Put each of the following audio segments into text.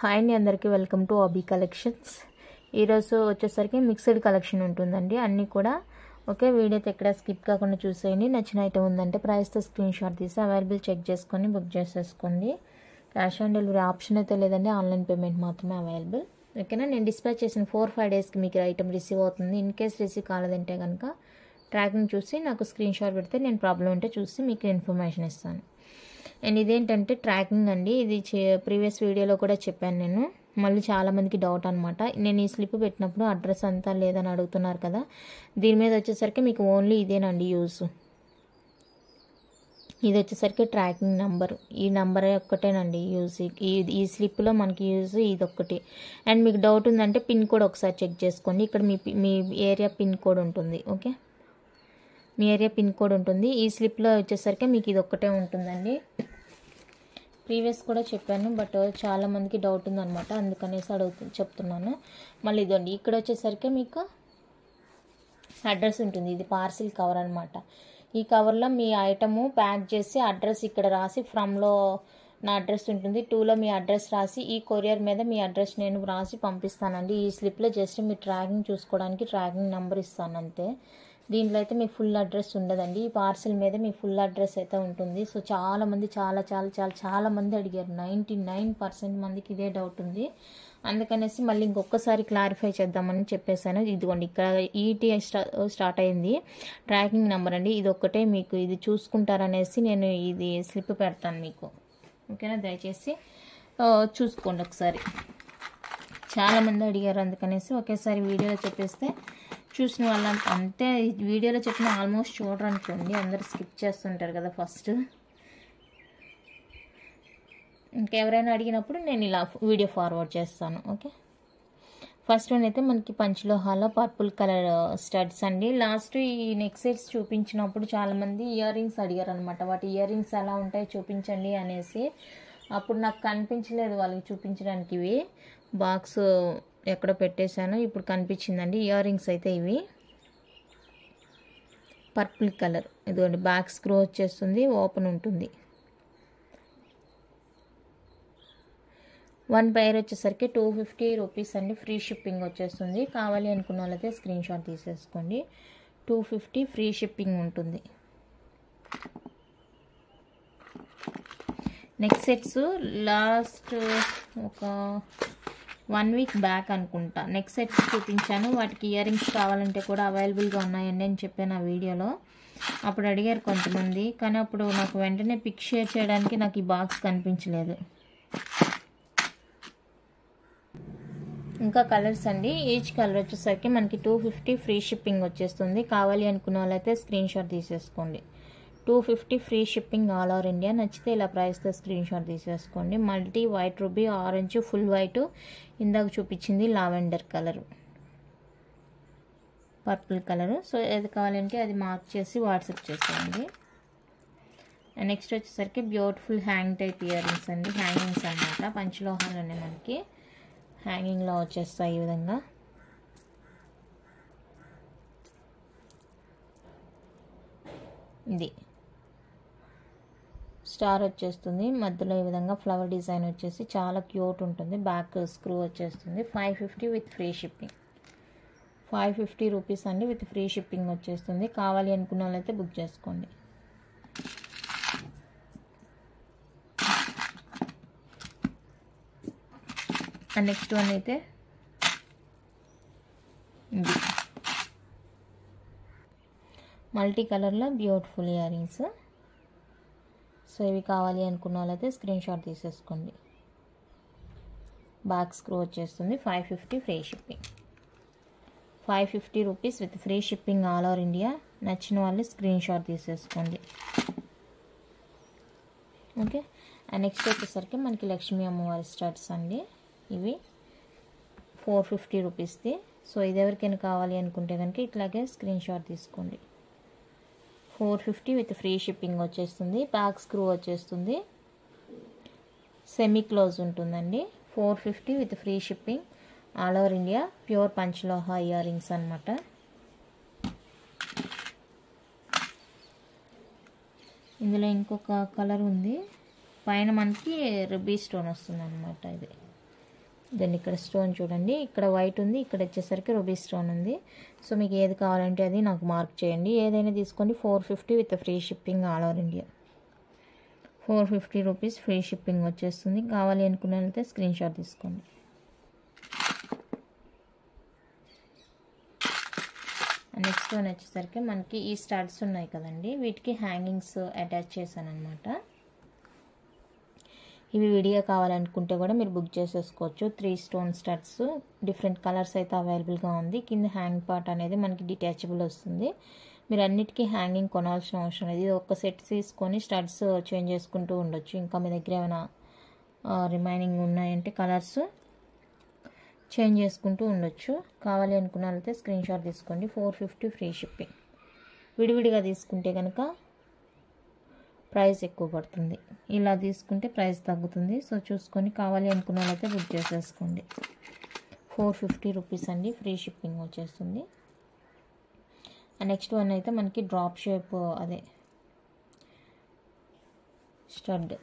Hi అండి, అందరికీ welcome to ఆబీ collections. ఈరోజు వచ్చేసరికి మిక్స్డ్ కలెక్షన్ ఉంటుందండి. అన్నీ కూడా ఓకే. వీడియో ఎక్కడ స్కిప్ కాకుండా చూసేయండి. నచ్చిన ఐటమ్ ఉందంటే ప్రైస్తో స్క్రీన్ షాట్ తీసి అవైలబుల్ చెక్ చేసుకొని బుక్ చేసేసుకోండి. క్యాష్ ఆన్ డెలివరీ ఆప్షన్ అయితే లేదండి, ఆన్లైన్ పేమెంట్ మాత్రమే అవైలబుల్. ఓకేనా. నేను డిస్పాచ్ చేసిన 4-5 డేస్కి మీకు ఐటమ్ రిసీవ్ అవుతుంది. ఇన్ కేస్ రిసీవ్ కాలేదంటే కనుక ట్రాకింగ్ చూసి నాకు స్క్రీన్ షాట్ పెడితే నేను ప్రాబ్లం ఉంటే చూసి మీకు ఇన్ఫర్మేషన్ ఇస్తాను. అండ్ ఇదేంటంటే ట్రాకింగ్ అండి. ఇది ప్రీవియస్ వీడియోలో కూడా చెప్పాను నేను. మళ్ళీ చాలామందికి డౌట్ అనమాట. నేను ఈ స్లిప్ పెట్టినప్పుడు అడ్రస్ అంతా లేదని అడుగుతున్నారు కదా. దీని మీద వచ్చేసరికి మీకు ఓన్లీ ఇదేనండి యూజ్. ఇది వచ్చేసరికి ట్రాకింగ్ నెంబర్. ఈ నెంబర్ ఒక్కటేనండి యూజ్. ఈ స్లిప్లో మనకి యూజ్ ఇది ఒక్కటి. అండ్ మీకు డౌట్ ఉందంటే పిన్ కోడ్ ఒకసారి చెక్ చేసుకోండి. ఇక్కడ మీ ఏరియా పిన్ కోడ్ ఉంటుంది. ఓకే, మీ ఏరియా పిన్ కోడ్ ఉంటుంది. ఈ స్లిప్లో వచ్చేసరికి మీకు ఇది ఒక్కటే ఉంటుందండి. ప్రీవియస్ కూడా చెప్పాను, బట్ చాలామందికి డౌట్ ఉందన్నమాట, అందుకనేసి చెప్తున్నాను. మళ్ళీ ఇదండి, ఇక్కడ వచ్చేసరికి మీకు అడ్రస్ ఉంటుంది. ఇది పార్సిల్ కవర్ అనమాట. ఈ కవర్లో మీ ఐటము ప్యాక్ చేసి అడ్రస్ ఇక్కడ రాసి ఫ్రమ్లో నా అడ్రస్ ఉంటుంది, 2లో మీ అడ్రస్ రాసి ఈ కొరియర్ మీద మీ అడ్రస్ నేను రాసి పంపిస్తానండి. ఈ స్లిప్లో జస్ట్ మీ ట్రాకింగ్ చూసుకోవడానికి ట్రాకింగ్ నెంబర్ ఇస్తాను అంతే. దీంట్లో అయితే మీ ఫుల్ అడ్రస్ ఉండదండి. ఈ పార్సిల్ మీద మీ ఫుల్ అడ్రస్ అయితే ఉంటుంది. సో చాలామంది చాలామంది అడిగారు. 99% మందికి ఇదే డౌట్ ఉంది. అందుకనేసి మళ్ళీ ఇంకొకసారి క్లారిఫై చేద్దామని చెప్పేశాను. ఇదిగోండి, ఇక్కడ ఈటీ స్టార్ట్ అయింది ట్రాకింగ్ నెంబర్ అండి. ఇది ఒక్కటే మీకు ఇది చూసుకుంటారనేసి నేను ఇది స్లిప్ పెడతాను మీకు. ఓకేనా, దయచేసి చూసుకోండి ఒకసారి. చాలామంది అడిగారు, అందుకనేసి ఒకేసారి వీడియోలో చెప్పేస్తే చూసిన వాళ్ళంతా అంతే. వీడియోలో చెప్పిన ఆల్మోస్ట్ చూడరు అనుకోండి, అందరు స్కిప్ చేస్తుంటారు కదా ఫస్ట్. ఇంకెవరైనా అడిగినప్పుడు నేను ఇలా వీడియో ఫార్వర్డ్ చేస్తాను. ఓకే, ఫస్ట్ వన్ అయితే మనకి పంచలోహాలో పర్పుల్ కలర్ స్టడ్స్ అండి. లాస్ట్ ఈ నెక్ సెట్స్ చూపించినప్పుడు చాలామంది ఇయర్ రింగ్స్ అడిగారు అనమాట. వాటి ఇయర్ రింగ్స్ ఎలా ఉంటాయి చూపించండి అనేసి. అప్పుడు నాకు కనిపించలేదు వాళ్ళకి చూపించడానికి. ఇవి బాక్స్ ఎక్కడ పెట్టేశాను, ఇప్పుడు కనిపించిందండి. ఇయర్ రింగ్స్ అయితే ఇవి పర్పుల్ కలర్. ఇదిగోండి, బ్యాక్ స్క్రూ వచ్చేస్తుంది, ఓపెన్ ఉంటుంది. 1 పైర్ వచ్చేసరికి 250 రూపీస్ అండి. ఫ్రీ షిప్పింగ్ వచ్చేస్తుంది. కావాలి అనుకున్న వాళ్ళైతే స్క్రీన్ షాట్ తీసేసుకోండి. 250 ఫ్రీ షిప్పింగ్ ఉంటుంది. నెక్స్ట్ సెట్స్ లాస్ట్ ఒక 1 వీక్ బ్యాక్ అనుకుంటా నెక్స్ట్ సెట్స్ చూపించాను. వాటికి ఇయర్ రింగ్స్ కావాలంటే కూడా అవైలబుల్గా ఉన్నాయండి అని చెప్పాను ఆ వీడియోలో. అప్పుడు అడిగారు కొంతమంది, కానీ అప్పుడు నాకు వెంటనే పిక్ షేర్ చేయడానికి నాకు ఈ బాక్స్ కనిపించలేదు. ఇంకా కలర్స్ అండి. ఈచ్ కలర్ వచ్చేసరికి మనకి 250 ఫ్రీ షిప్పింగ్ వచ్చేస్తుంది. కావాలి అనుకున్న వాళ్ళైతే స్క్రీన్ షాట్ తీసేసుకోండి. 250 free shipping all over India. నచ్చితే ఇలా ప్రైస్తో స్క్రీన్ షాట్ తీసేసుకోండి. Multi white ruby, orange, full white, ఇందాక చూపించింది lavender colour, purple colour. So ఏది కావాలంటే అది మార్క్ చేసి వాట్సాప్ చేసేయండి. నెక్స్ట్ వచ్చేసరికి beautiful hang type ear rings అండి. హ్యాంగింగ్స్ అన్నమాట. పంచలోహాలోనే మనకి హ్యాంగింగ్లో వచ్చేస్తాయి ఈ విధంగా. ఇది స్టార్ వచ్చేస్తుంది, మధ్యలో ఈ విధంగా ఫ్లవర్ డిజైన్ వచ్చేసి చాలా క్యూట్ ఉంటుంది. బ్యాక్ స్క్రూ వచ్చేస్తుంది. 550 విత్ ఫ్రీ షిప్పింగ్. 550 రూపీస్ అండి, విత్ ఫ్రీ షిప్పింగ్ వచ్చేస్తుంది. కావాలి అనుకున్న వాళ్ళైతే బుక్ చేసుకోండి. నెక్స్ట్ వన్ అయితే ఇది మల్టీ కలర్లో బ్యూటిఫుల్ ఇయర్ రింగ్స్. సో ఇవి కావాలి అనుకున్న వాళ్ళైతే స్క్రీన్ షాట్ తీసేసుకోండి. బ్యాక్ స్క్రూ వచ్చేస్తుంది. 550 free shipping. 550 rupees with free shipping all over India. నచ్చిన వాళ్ళు స్క్రీన్ షాట్ తీసేసుకోండి. ఓకే, నెక్స్ట్ వచ్చేసరికి మనకి లక్ష్మీ అమ్మవారి స్టడ్స్ అండి. ఇవి 450 రూపీస్ది. సో ఇది ఎవరికైనా కావాలి అనుకుంటే కనుక ఇట్లాగే స్క్రీన్ షాట్ తీసుకోండి. 450 విత్ ఫ్రీ షిప్పింగ్ వచ్చేస్తుంది. బ్యాక్ స్క్రూ వచ్చేస్తుంది, సెమీ క్లోజ్ ఉంటుందండి. 450 with free shipping all over India. Pure panchaloha earrings అనమాట. ఇందులో ఇంకొక కలర్ ఉంది. పైన మనకి రూబీ స్టోన్ వస్తుంది అనమాట. ఇది దెన్ ఇక్కడ స్టోన్ చూడండి, ఇక్కడ వైట్ ఉంది, ఇక్కడ వచ్చేసరికి రూబీ స్టోన్ ఉంది. సో మీకు ఏది కావాలంటే అది నాకు మార్క్ చేయండి. ఏదైనా తీసుకోండి. 450 with free shipping all over India. 450 rupees free shipping వచ్చేస్తుంది. కావాలి అనుకున్నట్లయితే స్క్రీన్ షాట్ తీసుకోండి. నెక్స్ట్ వన్ వచ్చేసరికి మనకి ఈ స్టడ్స్ ఉన్నాయి కదండి, వీటికి హ్యాంగింగ్స్ అటాచ్ చేశాను అనమాట. ఇవి విడిగా కావాలనుకుంటే కూడా మీరు బుక్ చేసేసుకోవచ్చు. 3 స్టోన్ స్టడ్స్, డిఫరెంట్ కలర్స్ అయితే అవైలబుల్గా ఉంది. కింద హ్యాంగ్ పార్ట్ అనేది మనకి డిటాచబుల్ వస్తుంది. మీరు అన్నిటికీ హ్యాంగింగ్ కొనాల్సిన అవసరం లేదు. ఇది ఒక సెట్ తీసుకొని స్టడ్స్ చేంజ్ చేసుకుంటూ ఉండొచ్చు. ఇంకా మీ దగ్గర ఏమైనా రిమైనింగ్ ఉన్నాయంటే కలర్స్ చేంజ్ చేసుకుంటూ ఉండొచ్చు. కావాలి అనుకున్నట్లయితే స్క్రీన్ షాట్ తీసుకోండి. 450 ఫ్రీ షిప్పింగ్. విడివిడిగా తీసుకుంటే కనుక ప్రైస్ ఎక్కువ పడుతుంది, ఇలా తీసుకుంటే ప్రైస్ తగ్గుతుంది. సో చూసుకొని కావాలి అనుకున్న వాళ్ళైతే బుక్ చేసేసుకోండి. 450 రూపీస్ అండి, ఫ్రీ షిప్పింగ్ వచ్చేస్తుంది. నెక్స్ట్ వన్ అయితే మనకి డ్రాప్ షేప్ అదే స్టడ్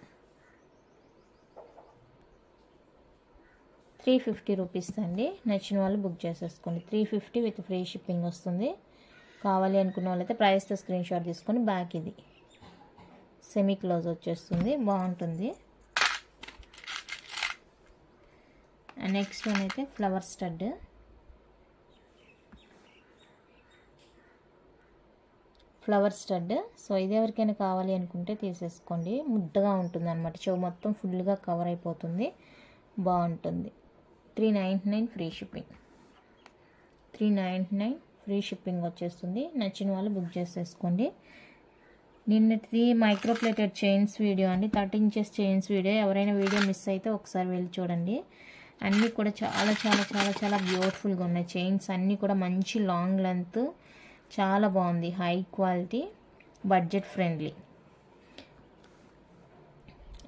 350 రూపీస్ అండి. నచ్చిన వాళ్ళు బుక్ చేసేసుకోండి. 350 విత్ ఫ్రీ షిప్పింగ్ వస్తుంది. కావాలి అనుకున్న వాళ్ళైతే ప్రైస్తో స్క్రీన్ షాట్ తీసుకొని బ్యాక్ ఇది సెమీ క్లోజ్ వచ్చేస్తుంది, బాగుంటుంది. నెక్స్ట్ వన్ అయితే flower stud. Flower stud. So ఇది ఎవరికైనా కావాలి అనుకుంటే తీసేసుకోండి. ముద్దగా ఉంటుంది అనమాట, చెవు మొత్తం ఫుల్గా కవర్ అయిపోతుంది, బాగుంటుంది. 399 ఫ్రీ షిప్పింగ్. 399 ఫ్రీ షిప్పింగ్ వచ్చేస్తుంది. నచ్చిన వాళ్ళు బుక్ చేసేసుకోండి. నిన్నటిది మైక్రోప్లేటెడ్ చైన్స్ వీడియో అండి, 30 ఇంచెస్ చైన్స్ వీడియో. ఎవరైనా వీడియో మిస్ అయితే ఒకసారి వెళ్ళి చూడండి. అన్నీ కూడా చాలా చాలా చాలా చాలా బ్యూటిఫుల్గా ఉన్నాయి. చైన్స్ అన్నీ కూడా మంచి లాంగ్ లెంత్, చాలా బాగుంది, high quality, budget friendly.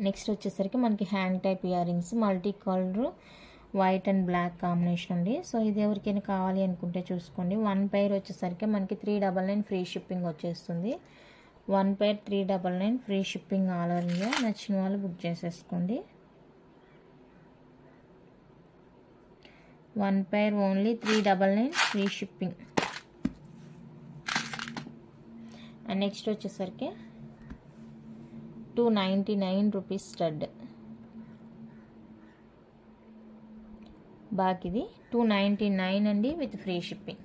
Next వచ్చేసరికి మనకి hang type ear rings, multi colour white and black combination అండి. సో ఇది ఎవరికైనా కావాలి అనుకుంటే చూసుకోండి. 1 పైర్ వచ్చేసరికి మనకి 399 ఫ్రీ షిప్పింగ్ వచ్చేస్తుంది. 1 pair 399 free shipping all over India. నచ్చిన వాళ్ళు బుక్ చేసేసుకోండి. 1 pair only 399 free shipping. And next వచ్చేసరికి 299 రూపీస్ స్టడ్. బ్యాక్ ఇది 299 అండి with free shipping.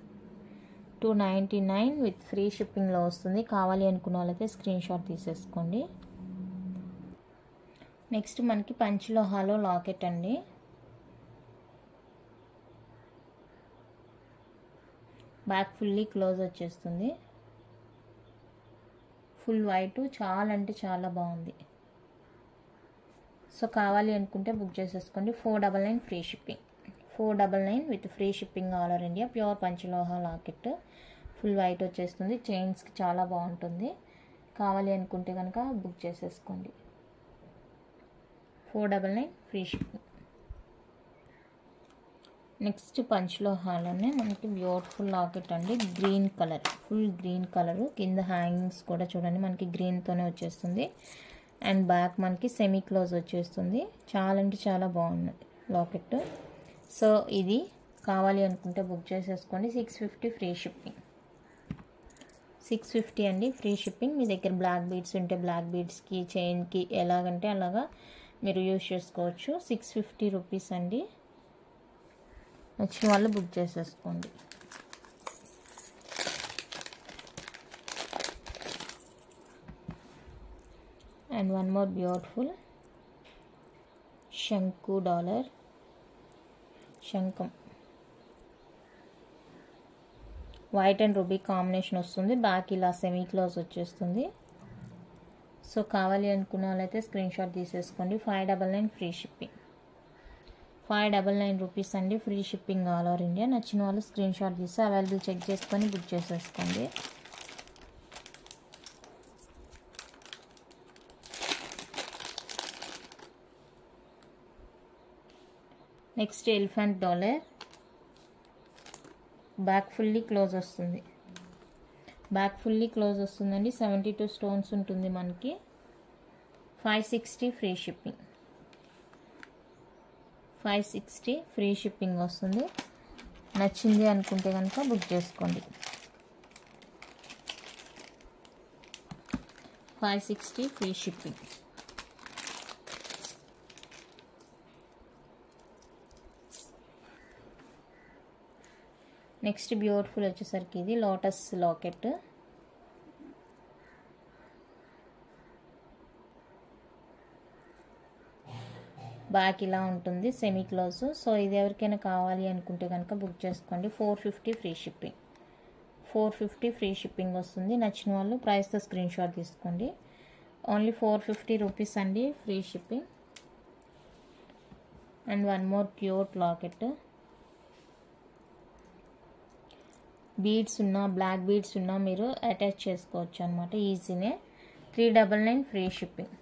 299 with free షిప్పింగ్లో వస్తుంది. కావాలి అనుకున్న వాళ్ళైతే స్క్రీన్ షాట్ తీసేసుకోండి. నెక్స్ట్ మనకి పంచలోహాలో లాకెట్ అండి. బ్యాక్ ఫుల్లీ క్లోజ్ వచ్చేస్తుంది. ఫుల్ వైట్, చాలా అంటే చాలా బాగుంది. సో కావాలి అనుకుంటే బుక్ చేసేసుకోండి. 499 free shipping. 499 with free shipping all over India. Pure panchaloha locket, full white వచ్చేస్తుంది. చైన్స్కి చాలా బాగుంటుంది. కావాలి అనుకుంటే కనుక బుక్ చేసేసుకోండి. 499 ఫ్రీ షిప్పింగ్. నెక్స్ట్ పంచలోహాలోనే మనకి బ్యూటిఫుల్ లాకెట్ అండి, green colour, full green colour. కింద హ్యాంగింగ్స్ కూడా చూడండి మనకి గ్రీన్తోనే వచ్చేస్తుంది. అండ్ బ్యాక్ మనకి సెమీ క్లోజ్ వచ్చేస్తుంది. చాలా అంటే చాలా బాగున్నది లాకెట్. సో ఇది కావాలి అనుకుంటే బుక్ చేసేసుకోండి. 650 ఫ్రీ షిప్పింగ్. 650 అండి ఫ్రీ షిప్పింగ్. మీ దగ్గర బ్లాక్ బీడ్స్ ఉంటే బ్లాక్ బీడ్స్కి, చైన్కి ఎలాగంటే అలాగా మీరు యూజ్ చేసుకోవచ్చు. 650 రూపీస్ అండి. నచ్చిన వాళ్ళు బుక్ చేసేసుకోండి. అండ్ వన్ మోర్ బ్యూటిఫుల్ శంకు డాలర్, శంఖం, వైట్ అండ్ రూబీ కాంబినేషన్ వస్తుంది. బ్యాక్ ఇలా సెమీ క్లోజ్ వచ్చేస్తుంది. సో కావాలి అనుకున్న వాళ్ళైతే స్క్రీన్ షాట్ తీసేసుకోండి. 599 ఫ్రీ షిప్పింగ్. 599 రూపీస్ అండి free shipping all over India. నచ్చిన వాళ్ళు స్క్రీన్ షాట్ తీసి అవైలబుల్ చెక్ చేసుకొని బుక్ చేసేసుకోండి. Next elephant dollar. Back fully close వస్తుంది. బ్యాక్ ఫుల్లీ క్లోజ్ వస్తుందండి. 72 స్టోన్స్ ఉంటుంది మనకి. 560 ఫ్రీ షిప్పింగ్. 560 ఫ్రీ షిప్పింగ్ వస్తుంది. నచ్చింది అనుకుంటే కనుక బుక్ చేసుకోండి. 560 ఫ్రీ షిప్పింగ్. నెక్స్ట్ బ్యూటిఫుల్ వచ్చేసరికి ఇది లోటస్ లాకెట్. బ్యాక్ ఇలా ఉంటుంది, సెమీ క్లోజ్. సో ఇది ఎవరికైనా కావాలి అనుకుంటే కనుక బుక్ చేసుకోండి. 450 ఫ్రీ షిప్పింగ్. 450 ఫ్రీ షిప్పింగ్ వస్తుంది. నచ్చిన వాళ్ళు ప్రైస్తో స్క్రీన్ షాట్ తీసుకోండి. ఓన్లీ 450 రూపీస్ అండి free shipping. And one more cute locket. Beads ఉన్నా, బ్లాక్ బీడ్స్ ఉన్నా మీరు అటాచ్ చేసుకోవచ్చు అనమాట, ఈజీనే. 399 ఫ్రీ షిప్పింగ్.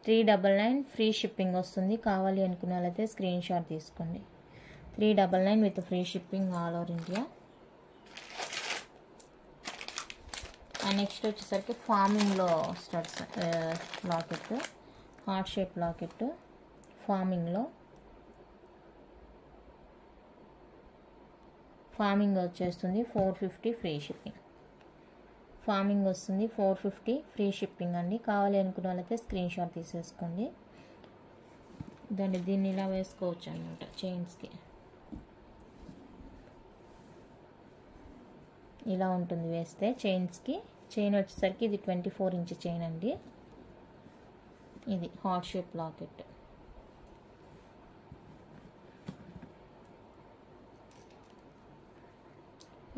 399 ఫ్రీ షిప్పింగ్ వస్తుంది. కావాలి అనుకున్న వాళ్ళైతే స్క్రీన్ షాట్ తీసుకోండి. 399 with free shipping all over India. And next వచ్చేసరికి ఫార్మింగ్లో studs locket, heart shape locket ఫార్మింగ్లో. ఫార్మింగ్ వచ్చేస్తుంది 450 ఫ్రీ షిప్పింగ్. ఫార్మింగ్ వస్తుంది 450 ఫ్రీ షిప్పింగ్ అండి. కావాలి అనుకున్న వాళ్ళైతే స్క్రీన్ షాట్ తీసేసుకోండి. దీన్ని ఇలా వేసుకోవచ్చు అనమాట చైన్స్కి. ఇలా ఉంటుంది వేస్తే చైన్స్కి. చైన్ వచ్చేసరికి ఇది 24 ఇంచ్ చైన్ అండి. ఇది హార్ట్ షేప్ లాకెట్.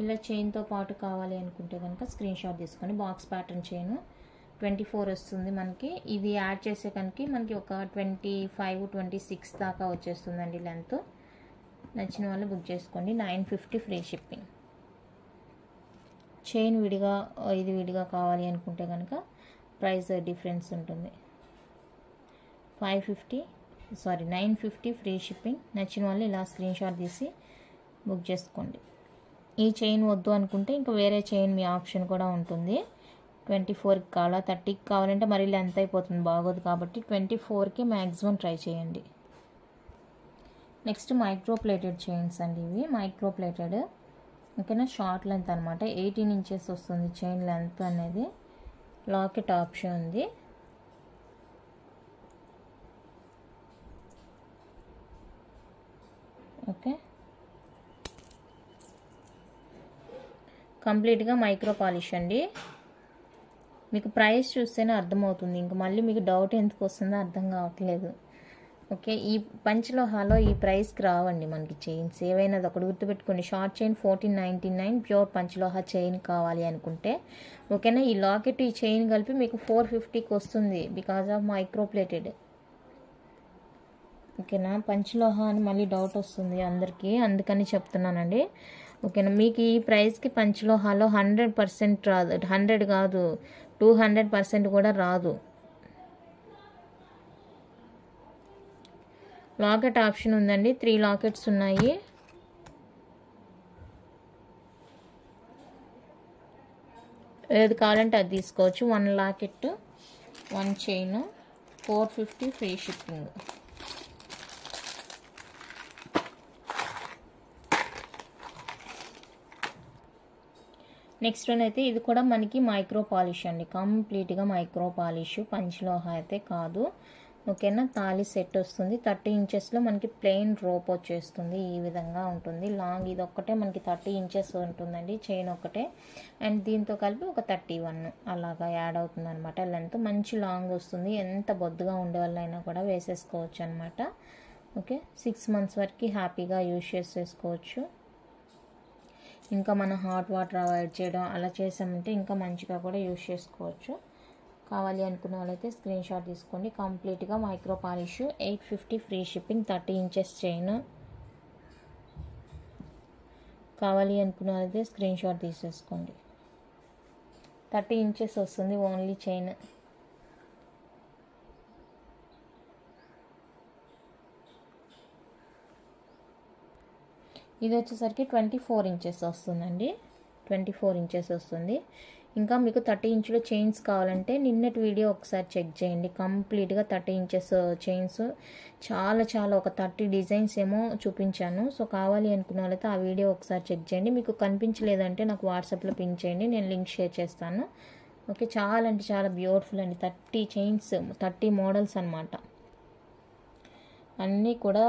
ఇలా చైన్తో పాటు కావాలి అనుకుంటే కనుక స్క్రీన్ షాట్ తీసుకోండి. బాక్స్ ప్యాటర్న్ చైన్ 24 వస్తుంది మనకి. ఇది యాడ్ చేసే కనుక మనకి ఒక 25-26 దాకా వచ్చేస్తుందండి లెంత్. నచ్చిన వాళ్ళు బుక్ చేసుకోండి. 950 ఫ్రీ షిప్పింగ్. చైన్ విడిగా, ఇది విడిగా కావాలి అనుకుంటే కనుక ప్రైస్ డిఫరెన్స్ ఉంటుంది. 950 ఫ్రీ షిప్పింగ్. నచ్చిన వాళ్ళు ఇలా స్క్రీన్ షాట్ తీసి బుక్ చేసుకోండి. ఈ చైన్ వద్దు అనుకుంటే ఇంకా వేరే చైన్ మీ ఆప్షన్ కూడా ఉంటుంది. 24కి కావాలా, 30కి కావాలంటే మరీ లెంత్ అయిపోతుంది, బాగోదు. కాబట్టి 24కి మ్యాక్సిమం ట్రై చేయండి. నెక్స్ట్ మైక్రో ప్లేటెడ్ చైన్స్ అండి. ఇవి మైక్రో ప్లేటెడ్, ఓకేనా. షార్ట్ లెంత్ అనమాట. 18 ఇంచెస్ వస్తుంది చైన్ లెంత్ అనేది. లాకెట్ ఆప్షన్ ఉంది. ఓకే, కంప్లీట్గా మైక్రో పాలిష్ అండి. మీకు ప్రైస్ చూస్తేనే అర్థమవుతుంది. ఇంక మళ్ళీ మీకు డౌట్ ఎందుకు వస్తుందో అర్థం కావట్లేదు. ఓకే, ఈ పంచలోహాలో ఈ ప్రైస్కి రావండి మనకి చైన్స్. ఏవైనా ఒకటి గుర్తుపెట్టుకోండి. షార్ట్ చైన్ 1499 ప్యూర్ పంచలోహ చైన్ కావాలి అనుకుంటే, ఓకేనా. ఈ లాకెట్, ఈ చైన్ కలిపి మీకు 450కి వస్తుంది బికాజ్ ఆఫ్ మైక్రో ప్లేటెడ్, ఓకేనా. పంచలోహ అని మళ్ళీ డౌట్ వస్తుంది అందరికీ, అందుకని చెప్తున్నానండి, ఓకేనా. మీకు ఈ ప్రైస్కి పంచలోహాలో 100% రాదు. 100 కాదు, 200% కూడా రాదు. లాకెట్ ఆప్షన్ ఉందండి. 3 లాకెట్స్ ఉన్నాయి. ఏది కావాలంటే అది తీసుకోవచ్చు. 1 locket, 1 chain, 450 free shipping. Next one అయితే ఇది కూడా మనకి మైక్రో పాలిష్ అండి. కంప్లీట్గా మైక్రో పాలిష్, పంచలోహ అయితే కాదు, ఓకేనా. తాళి సెట్ వస్తుంది. 30 ఇంచెస్లో మనకి ప్లెయిన్ రోప్ వచ్చేస్తుంది. ఈ విధంగా ఉంటుంది. లాంగ్ ఇది ఒక్కటే మనకి 30 ఇంచెస్ ఉంటుందండి చైన్ ఒక్కటే. అండ్ దీంతో కలిపి ఒక 31 అలాగా యాడ్ అవుతుంది అనమాట లెంత్. మంచి లాంగ్ వస్తుంది. ఎంత బొద్దుగా ఉండే వాళ్ళైనా కూడా వేసేసుకోవచ్చు అనమాట. ఓకే, 6 మంత్స్ వరకు హ్యాపీగా యూజ్ చేసేసుకోవచ్చు. ఇంకా మన హాట్ వాటర్ అవాయిడ్ చేయడం అలా చేసామంటే ఇంకా మంచిగా కూడా యూజ్ చేసుకోవచ్చు. కావాలి అనుకున్న వాళ్ళైతే స్క్రీన్ షాట్ తీసుకోండి. కంప్లీట్గా micro polish, 850 free shipping. 30 inches chain. కావాలి అనుకున్న వాళ్ళైతే స్క్రీన్ షాట్ తీసేసుకోండి. 30 ఇంచెస్ వస్తుంది ఓన్లీ చైన్. ఇది వచ్చేసరికి 24 ఇంచెస్ వస్తుందండి. 24 ఇంచెస్ వస్తుంది. ఇంకా మీకు 30 ఇంచుల చైన్స్ కావాలంటే నిన్నటి వీడియో ఒకసారి చెక్ చేయండి. కంప్లీట్గా 30 ఇంచెస్ చైన్స్ చాలా చాలా ఒక 30 డిజైన్స్ ఏమో చూపించాను. సో కావాలి అనుకున్న వాళ్ళైతే ఆ వీడియో ఒకసారి చెక్ చేయండి. మీకు కనిపించలేదంటే నాకు వాట్సాప్లో పింక్ చేయండి, నేను లింక్ షేర్ చేస్తాను. ఓకే, చాలా అంటే చాలా బ్యూటిఫుల్ అండి. 30 చైన్స్, 30 మోడల్స్ అనమాట. అన్నీ కూడా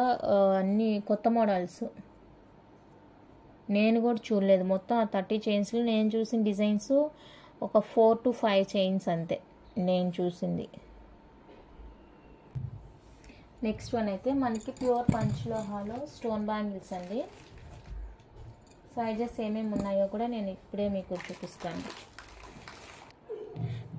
అన్నీ కొత్త మోడల్స్. నేను కూడా చూడలేదు. మొత్తం ఆ 30 చైన్స్లో నేను చూసిన డిజైన్స్ ఒక 4 to 5 చైన్స్ అంతే నేను చూసింది. నెక్స్ట్ వన్ అయితే మనకి ప్యూర్ పంచలోహాలో స్టోన్ బ్యాంగిల్స్ అండి. సైజెస్ ఏమేమి ఉన్నాయో కూడా నేను ఇప్పుడే మీకు చూపిస్తాను.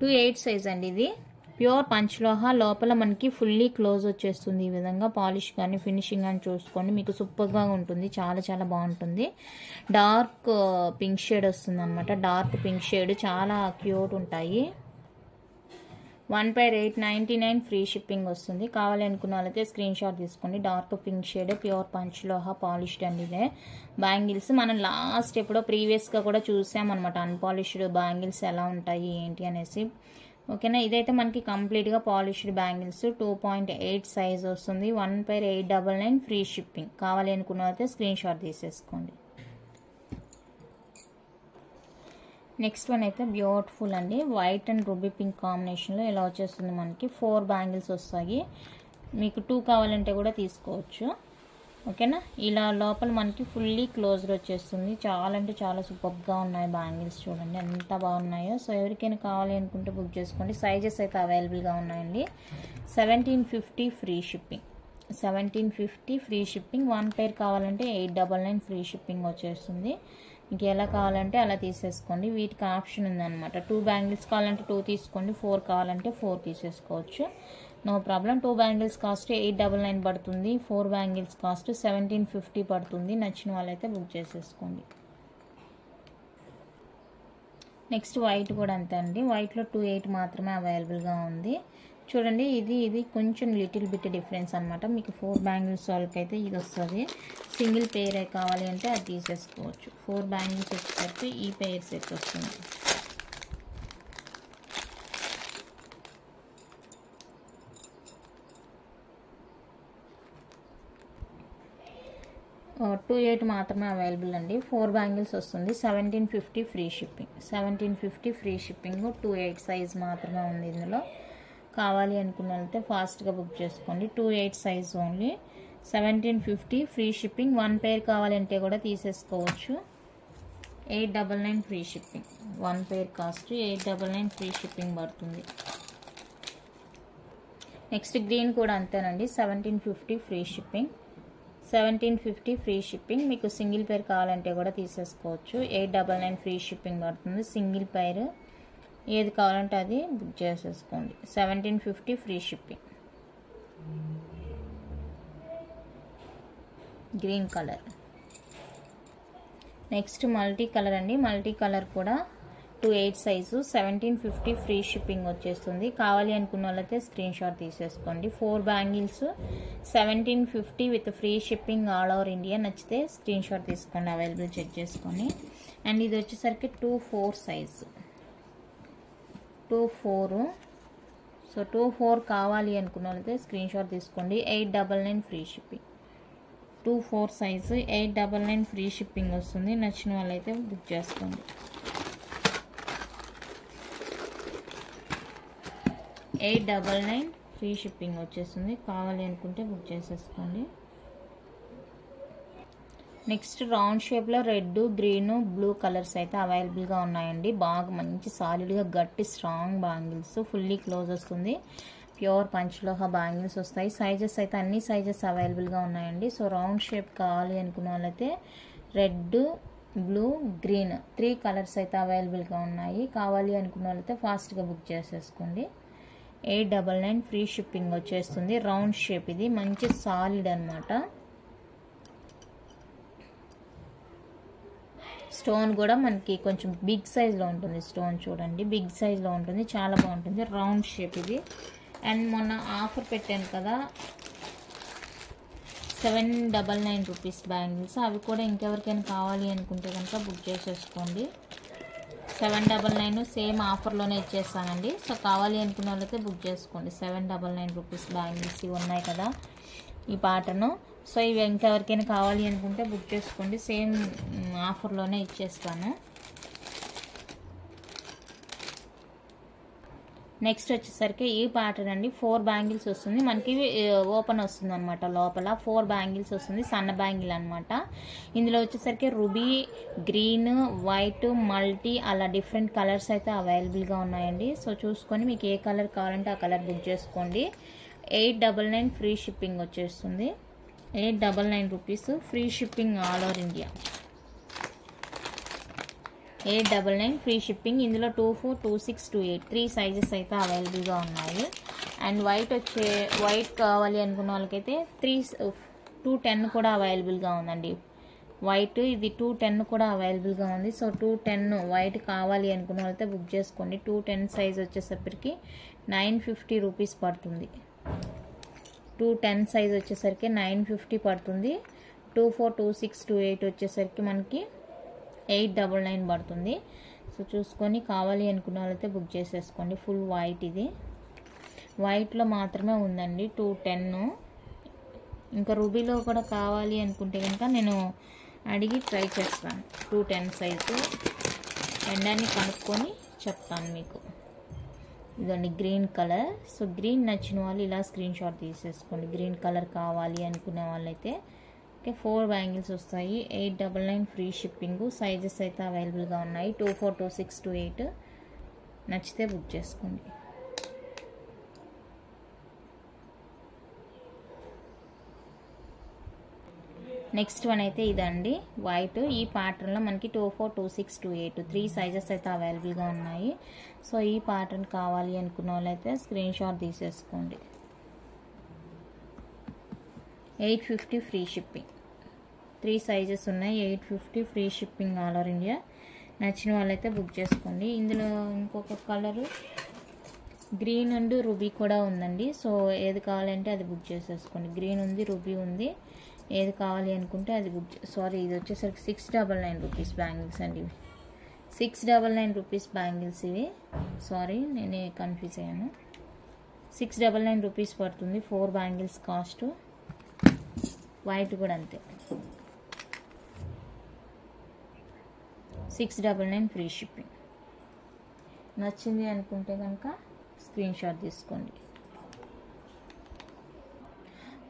2/8 సైజ్ అండి ఇది. ప్యూర్ పంచలోహ, లోపల మనకి ఫుల్లీ క్లోజ్ వచ్చేస్తుంది. ఈ విధంగా పాలిష్ కానీ ఫినిషింగ్ కానీ చూసుకోండి, మీకు సూపర్గా ఉంటుంది. చాలా చాలా బాగుంటుంది. డార్క్ పింక్ షేడ్ వస్తుంది అనమాట. డార్క్ పింక్ షేడ్ చాలా క్యూట్ ఉంటాయి. 1 pair 899 ఫ్రీ షిప్పింగ్ వస్తుంది. కావాలి అనుకున్న వాళ్ళైతే స్క్రీన్ షాట్ తీసుకోండి. Dark pink shade pure panchaloha polished అండి. ఇదే బ్యాంగిల్స్ మనం లాస్ట్ ఎప్పుడో ప్రీవియస్గా కూడా చూసామన్నమాట. అన్పాలిష్డ్ బ్యాంగిల్స్ ఎలా ఉంటాయి ఏంటి అనేసి. ఓకేనా, ఇదైతే మనకి కంప్లీట్గా పాలిష్డ్ బ్యాంగిల్స్. 2.8 సైజ్ వస్తుంది. 1 pair 899 ఫ్రీ షిప్పింగ్. కావాలి అనుకున్న అయితే స్క్రీన్ షాట్ తీసేసుకోండి. నెక్స్ట్ వన్ అయితే బ్యూటిఫుల్ అండి. వైట్ అండ్ రూబీ పింక్ కాంబినేషన్లో ఇలా వచ్చేస్తుంది. మనకి 4 బ్యాంగిల్స్ వస్తాయి. మీకు 2 కావాలంటే కూడా తీసుకోవచ్చు. ఓకేనా, ఇలా లోపల మనకి ఫుల్లీ క్లోజ్డ్ వచ్చేస్తుంది. చాలా అంటే చాలా సూపర్గా ఉన్నాయి బ్యాంగిల్స్. చూడండి ఎంత బాగున్నాయో. సో ఎవరికైనా కావాలి అనుకుంటే బుక్ చేసుకోండి. సైజెస్ అయితే అవైలబుల్గా ఉన్నాయండి. 1750 free shipping. 1750 free shipping. 1 pair కావాలంటే 899 ఫ్రీ షిప్పింగ్ వచ్చేస్తుంది. మీకు ఎలా కావాలంటే అలా తీసేసుకోండి. వీటికి ఆప్షన్ ఉందన్నమాట. 2 బ్యాంగిల్స్ కావాలంటే 2 తీసుకోండి, 4 కావాలంటే 4 తీసేసుకోవచ్చు. No problem. 2 బ్యాంగిల్స్ కాస్ట్ 899 పడుతుంది. 4 బ్యాంగిల్స్ కాస్ట్ 1750 పడుతుంది. నచ్చిన వాళ్ళైతే బుక్ చేసేసుకోండి. నెక్స్ట్ వైట్ కూడా అంతే అండి. వైట్లో 2/8 మాత్రమే అవైలబుల్గా ఉంది. చూడండి, ఇది కొంచెం లిటిల్ బిట్ డిఫరెన్స్ అనమాట. మీకు 4 బ్యాంగిల్స్ వాళ్ళకి అయితే ఇది వస్తుంది. సింగిల్ పెయిర్ కావాలి అంటే అది తీసేసుకోవచ్చు. 4 బ్యాంగిల్స్ వచ్చేసరికి ఈ పెయిర్ సెట్ వస్తుంది. $2.8 మాత్రమే అవైలబుల్ అండి. 4 బ్యాంగిల్స్ వస్తుంది. 1750 free shipping. 1750 free shipping. 2/8 size మాత్రమే ఉంది ఇందులో. కావాలి అనుకున్నట్లయితే ఫాస్ట్గా బుక్ చేసుకోండి. 2/8 size only. 1750 free shipping. 1 pair కావాలంటే కూడా తీసేసుకోవచ్చు. 899 free shipping. 1 pair cost 899 free shipping పడుతుంది. నెక్స్ట్ గ్రీన్ కూడా అంతేనండి. 1750 ఫ్రీ షిప్పింగ్. 1750 free shipping. మీకు సింగిల్ పేర్ కావాలంటే కూడా తీసేసుకోవచ్చు. 899 ఫ్రీ షిప్పింగ్ పడుతుంది. సింగిల్ పేర్ ఏది కావాలంటే అది బుక్ చేసేసుకోండి. 1750 free shipping. Green colour. Next multi colour అండి. మల్టీ కలర్ కూడా 2/8 సైజు. 1750 ఫ్రీ షిప్పింగ్ వచ్చేస్తుంది. కావాలి అనుకున్న వాళ్ళైతే స్క్రీన్ షాట్ తీసేసుకోండి. 4 bangles 1750 with free shipping all over India. నచ్చితే స్క్రీన్ షాట్ తీసుకోండి, అవైలబుల్ చెక్ చేసుకొని. అండ్ ఇది వచ్చేసరికి 2/4 సైజు. 2/4. సో 2/4 కావాలి అనుకున్న వాళ్ళైతే స్క్రీన్ షాట్ తీసుకోండి. 899 free shipping. 2/4 size 899 free shipping వస్తుంది. నచ్చిన వాళ్ళైతే బుక్ చేసుకోండి. 899 ఫ్రీ షిప్పింగ్ వచ్చేస్తుంది. కావాలి అనుకుంటే బుక్ చేసేసుకోండి. నెక్స్ట్ రౌండ్ షేప్లో రెడ్, గ్రీన్, బ్లూ కలర్స్ అయితే అవైలబుల్గా ఉన్నాయండి. బాగా మంచి సాలిడ్గా గట్టి స్ట్రాంగ్ బ్యాంగిల్స్. ఫుల్లీ క్లోజ్ వస్తుంది. ప్యూర్ పంచలోహ బ్యాంగిల్స్ వస్తాయి. సైజెస్ అయితే అన్ని సైజెస్ అవైలబుల్గా ఉన్నాయండి. సో రౌండ్ షేప్ కావాలి అనుకున్న వాళ్ళైతే రెడ్, బ్లూ, గ్రీన్ 3 కలర్స్ అయితే అవైలబుల్గా ఉన్నాయి. కావాలి అనుకున్న వాళ్ళైతే ఫాస్ట్గా బుక్ చేసేసుకోండి. 899 ఫ్రీ షిప్పింగ్ వచ్చేస్తుంది. Round shape. ఇది మంచి సాలిడ్ అనమాట. స్టోన్ కూడా మనకి కొంచెం బిగ్ సైజ్లో ఉంటుంది. స్టోన్ చూడండి బిగ్ సైజ్లో ఉంటుంది. చాలా బాగుంటుంది. రౌండ్ షేప్ ఇది. అండ్ మొన్న ఆఫర్ పెట్టాను కదా 799 రూపీస్ బ్యాంగిల్స్. అవి కూడా ఇంకెవరికైనా కావాలి అనుకుంటే కనుక బుక్ చేసేసుకోండి. 799 సేమ్ ఆఫర్లోనే ఇచ్చేస్తానండి. సో కావాలి అనుకున్న వాళ్ళైతే బుక్ చేసుకోండి. 799 రూపీస్ బ్యాంగిల్స్ ఇవి ఉన్నాయి కదా ఈ ప్యాటర్న్. సో ఇవి ఇంకెవరికైనా కావాలి అనుకుంటే బుక్ చేసుకోండి. సేమ్ ఆఫర్లోనే ఇచ్చేస్తాను. నెక్స్ట్ వచ్చేసరికి ఈ ప్యాటర్న్ అండి. 4 బ్యాంగిల్స్ వస్తుంది మనకి, ఓపెన్ వస్తుంది అనమాట. లోపల 4 బ్యాంగిల్స్ వస్తుంది, సన్న బ్యాంగిల్ అనమాట. ఇందులో వచ్చేసరికి రూబీ, గ్రీన్, వైట్, మల్టీ అలా డిఫరెంట్ కలర్స్ అయితే అవైలబుల్గా ఉన్నాయండి. సో చూసుకొని మీకు ఏ కలర్ కావాలంటే ఆ కలర్ బుక్ చేసుకోండి. 899 ఫ్రీ షిప్పింగ్ వచ్చేస్తుంది. 899 rupees free shipping all over India. 899 free shipping. ఇందులో 24, 26, 28 3 సైజెస్ అయితే అవైలబుల్గా ఉన్నాయి. అండ్ వైట్ కావాలి అనుకున్న వాళ్ళకైతే 210 కూడా అవైలబుల్గా ఉందండి. వైట్ ఇది 210 కూడా అవైలబుల్గా ఉంది. సో 210 వైట్ కావాలి అనుకున్న వాళ్ళైతే బుక్ చేసుకోండి. 210 సైజ్ వచ్చేసరికి 950 రూపీస్ పడుతుంది. 210 సైజ్ వచ్చేసరికి 950 పడుతుంది. 24, 26, 28 వచ్చేసరికి మనకి 899 పడుతుంది. సో చూసుకొని కావాలి అనుకున్న వాళ్ళైతే బుక్ చేసేసుకోండి. ఫుల్ వైట్ ఇది, వైట్లో మాత్రమే ఉందండి 210. ఇంకా రూబీలో కూడా కావాలి అనుకుంటే కనుక నేను అడిగి ట్రై చేస్తాను. 210 సైజు ఎండాన్ని కనుక్కొని చెప్తాను మీకు. ఇదండి గ్రీన్ కలర్. సో గ్రీన్ నచ్చిన వాళ్ళు ఇలా స్క్రీన్ షాట్ తీసేసుకోండి. గ్రీన్ కలర్ కావాలి అనుకునే వాళ్ళైతే. ఓకే, 4 బ్యాంగిల్స్ వస్తాయి. 899 ఫ్రీ షిప్పింగ్. సైజెస్ అయితే అవైలబుల్గా ఉన్నాయి. 24, 26, 28 నచ్చితే బుక్ చేసుకోండి. నెక్స్ట్ వన్ అయితే ఇదండి వైట్. ఈ ప్యాటర్న్లో మనకి 24, 26, 28 3 సైజెస్ అయితే అవైలబుల్గా ఉన్నాయి. సో ఈ ప్యాటర్న్ కావాలి అనుకున్న వాళ్ళైతే స్క్రీన్ షాట్ తీసేసుకోండి. 850 ఫ్రీ షిప్పింగ్. 3 సైజెస్ ఉన్నాయి. 850 free shipping all over India. నచ్చిన వాళ్ళైతే బుక్ చేసుకోండి. ఇందులో ఇంకొక కలరు గ్రీన్ అండ్ రూబీ కూడా ఉందండి. సో ఏది కావాలంటే అది బుక్ చేసేసుకోండి. గ్రీన్ ఉంది, రూబీ ఉంది. ఏది కావాలి అనుకుంటే అది బుక్. సారీ, ఇది వచ్చేసరికి 699 రూపీస్ బ్యాంగిల్స్ అండి ఇవి. 699 రూపీస్ బ్యాంగిల్స్ ఇవి. సారీ, నేనే కన్ఫ్యూజ్ అయ్యాను. 699 రూపీస్ పడుతుంది 4 బ్యాంగిల్స్ కాస్ట్. వైట్ కూడా అంతే. 699 ఫ్రీ షిప్పింగ్. నచ్చింది అనుకుంటే కనుక స్క్రీన్ షాట్ తీసుకోండి.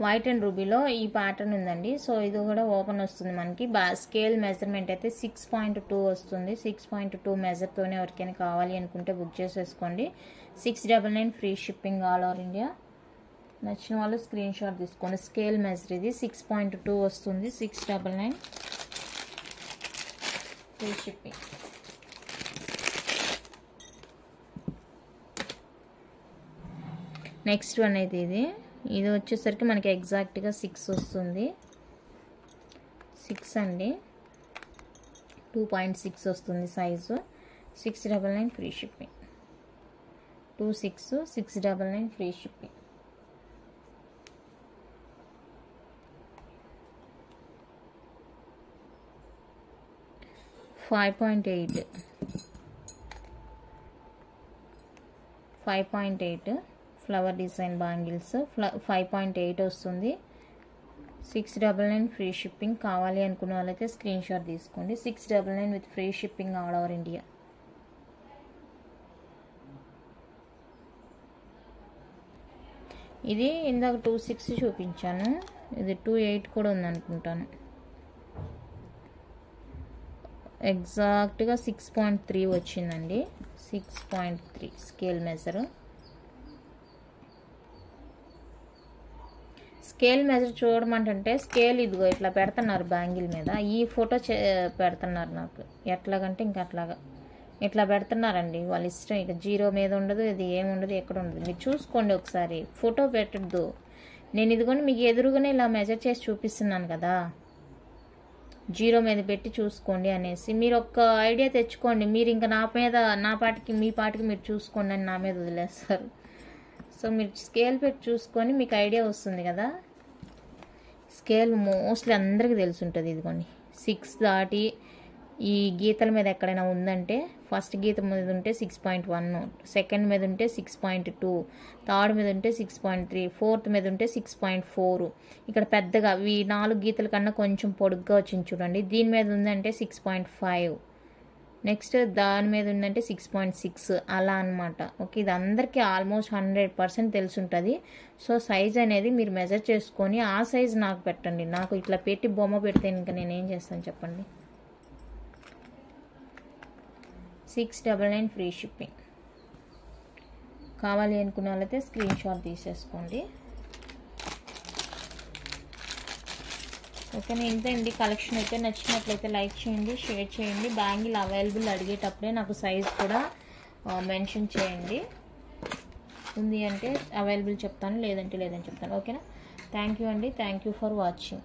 వైట్ అండ్ రూబీలో ఈ ప్యాటర్న్ ఉందండి. సో ఇది కూడా ఓపెన్ వస్తుంది మనకి. స్కేల్ మెజర్మెంట్ అయితే 6.2 వస్తుంది. 6.2 మెజర్తోనే ఎవరికైనా కావాలి అనుకుంటే బుక్ చేసేసుకోండి. 699 free shipping all over India. నచ్చిన వాళ్ళు స్క్రీన్ షాట్ తీసుకోండి. స్కేల్ మెజర్ ఇది 6.2 వస్తుంది. 699 ఫ్రీ షిప్పింగ్. నెక్స్ట్ వన్ అయితే ఇది వచ్చేసరికి మనకి ఎగ్జాక్ట్గా 6 వస్తుంది. 6 అండి, 2.6 వస్తుంది size. 699 free shipping. 26, 699 free shipping. Five point eight flower design bangles 5.8 వస్తుంది. 699 ఫ్రీ షిప్పింగ్. కావాలి అనుకున్న వాళ్ళైతే స్క్రీన్ షాట్ తీసుకోండి. 699 with free shipping all over India. ఇది ఇందాక 26 చూపించాను, ఇది 28 కూడా ఉందనుకుంటాను. ఎగ్జాక్ట్గా 6.3 వచ్చిందండి. 6.3 స్కేల్ మెజర్. స్కేల్ మెజర్ చూడమంటే స్కేల్ ఇదిగో ఇట్లా పెడుతున్నారు బ్యాంగిల్ మీద. ఈ ఫోటో పెడుతున్నారు నాకు. ఎట్లాగంటే ఇంకా అట్లాగా ఇట్లా పెడుతున్నారండి వాళ్ళ ఇష్టం. ఇక 0 మీద ఉండదు, ఇది ఏముండదు, ఎక్కడ ఉండదు. మీరు చూసుకోండి ఒకసారి. ఫోటో పెట్టద్దు. నేను ఇదిగోండి మీకు ఎదురుగానే ఇలా మెజర్ చేసి చూపిస్తున్నాను కదా. 0 మీద పెట్టి చూసుకోండి అనేసి మీరు ఒక్క ఐడియా తెచ్చుకోండి. మీరు ఇంకా నా పాటికి మీ పాటికి మీరు చూసుకోండి అని నా మీద వదిలేస్తారు. సో మీరు స్కేల్ పెట్టి చూసుకొని మీకు ఐడియా వస్తుంది కదా. స్కేల్ మోస్ట్లీ అందరికీ తెలిసి ఉంటుంది. ఇదిగోండి 6 దాటి ఈ గీతల మీద ఎక్కడైనా ఉందంటే ఫస్ట్ గీత మీద ఉంటే 6.1, సెకండ్ మీద ఉంటే 6.2, థర్డ్ మీద ఉంటే 6.3, ఫోర్త్ మీద ఉంటే 6.4. ఇక్కడ పెద్దగా ఈ 4 గీతల కన్నా కొంచెం పొడుగ్గా వచ్చింది చూడండి. దీని మీద ఉందంటే 6.5, నెక్స్ట్ దాని మీద ఉందంటే 6.6 అలా అనమాట. ఓకే, ఇది అందరికీ ఆల్మోస్ట్ 100% తెలిసి ఉంటుంది. సో సైజ్ అనేది మీరు మెజర్ చేసుకొని ఆ సైజ్ నాకు పెట్టండి. నాకు ఇట్లా పెట్టి బొమ్మ పెడితే ఇంకా నేనేం చేస్తాను చెప్పండి. 699 ఫ్రీ షిప్పింగ్. కావాలి అనుకున్న వాళ్ళైతే స్క్రీన్ షాట్ తీసేసుకోండి. ఓకేనా, ఇంతే అండి కలెక్షన్ అయితే. నచ్చినట్లయితే లైక్ చేయండి, షేర్ చేయండి. బ్యాంగిల్ అవైలబుల్ అడిగేటప్పుడే నాకు సైజ్ కూడా మెన్షన్ చేయండి. ఉంది అంటే అవైలబుల్ చెప్తాను, లేదంటే లేదని చెప్తాను. ఓకేనా, థ్యాంక్ యూ అండి. Thank you for watching.